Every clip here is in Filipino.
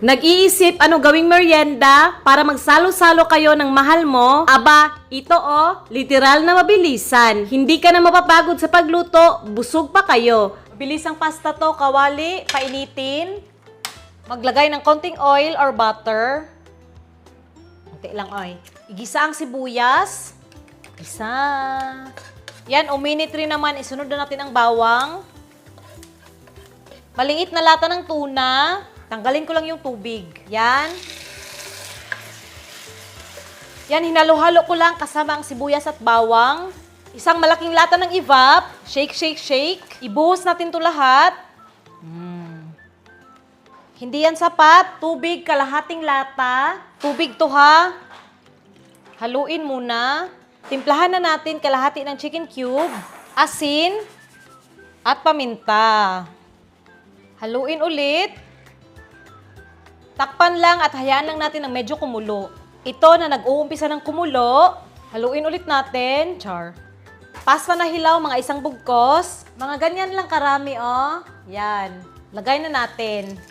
Nag-iisip ano gawing merienda para magsalo-salo kayo ng mahal mo? Aba, ito literal na mabilisan. Hindi ka na mapapagod sa pagluto, busog pa kayo. Mabilisang pasta to, kawali, painitin. Maglagay ng konting oil or butter. Konti lang oil. Igisa ang sibuyas. Isa. Yan, uminit rin naman. Isunod na natin ang bawang. Maliit na lata ng tuna. Tanggalin ko lang yung tubig. Yan. Yan, hinalo-halo ko lang kasama ang sibuyas at bawang. Isang malaking lata ng evap. Shake, shake, shake. Ibuhos natin to lahat. Hindi yan sapat. Tubig, kalahating lata. Tubig to ha. Haluin muna. Timplahan na natin kalahati ng chicken cube, asin, at paminta. Haluin ulit. Takpan lang at hayaan lang natin ng medyo kumulo. Ito na nag-uumpisa ng kumulo, haluin ulit natin. Char. Pasta na hilaw, mga isang bugkos. Mga ganyan lang karami, Yan. Lagay na natin.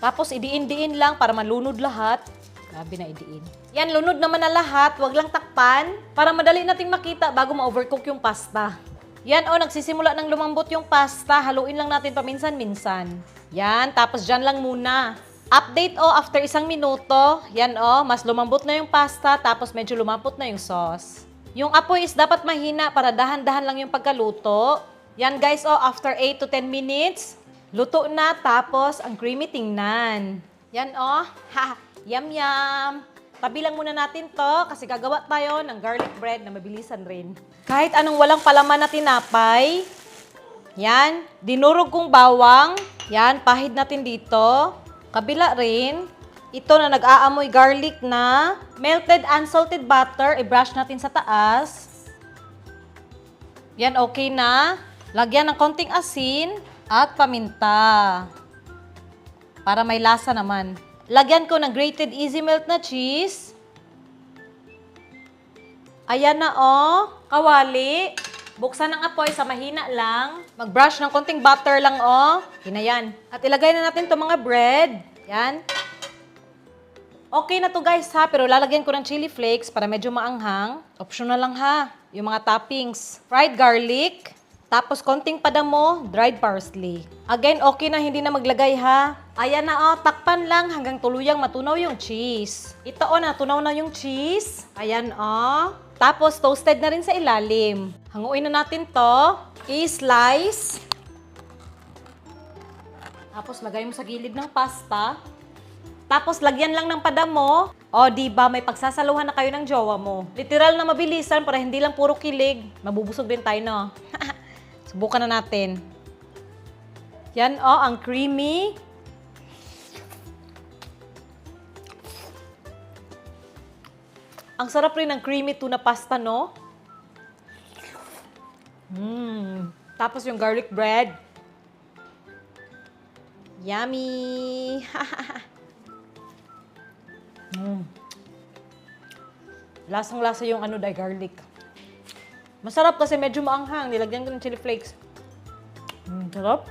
Tapos idiin-diin lang para malunod lahat. Grabe na idiin. Yan, lunod naman na lahat. Huwag lang takpan para madali nating makita bago ma-overcook yung pasta. Yan, nagsisimula ng lumambot yung pasta. Haluin lang natin paminsan-minsan. Yan, tapos dyan lang muna. Update after 1 minuto. Yan mas lumambot na yung pasta tapos medyo lumapot na yung sauce. Yung apoy is dapat mahina para dahan-dahan lang yung pagkaluto. Yan guys, after 8 to 10 minutes, luto na tapos ang creamy tingnan. Yan yum yum. Tabi lang muna natin to kasi gagawa tayo ng garlic bread na mabilisan rin. Kahit anong walang palaman na tinapay. Yan, dinurog kong bawang. Yan, pahid natin dito. Kabila rin. Ito na nag-aamoy garlic na. Melted unsalted butter, i-brush natin sa taas. Yan, okay na. Lagyan ng konting asin at paminta. Para may lasa naman. Lagyan ko ng grated easy melt na cheese. Ayan na kawali. Buksan ang apoy sa mahina lang. Mag-brush ng konting butter lang Hinayan. At ilagay na natin itong mga bread. Yan. Okay na to guys ha, pero lalagyan ko ng chili flakes para medyo maanghang. Optional lang ha. Yung mga toppings. Fried garlic. Tapos konting padamo, dried parsley. Again, okay na hindi na maglagay ha. Ayan na takpan lang hanggang tuluyang matunaw yung cheese. Ito natunaw na yung cheese. Ayan Tapos toasted na rin sa ilalim. Hanguin na natin to. I-slice. Tapos lagay mo sa gilid ng pasta. Tapos lagyan lang ng padamo. Diba may pagsasaluhan na kayo ng jowa mo. Literal na mabilisan para hindi lang puro kilig. Mabubusog din tayo, no? Subukan na natin. Yan, ang creamy. Ang sarap rin ng creamy tuna pasta, no? Tapos yung garlic bread. Yummy! Lasang-lasa yung garlic. Masarap kasi medyo maanghang. Nilagyan ko ng chili flakes. Sarap.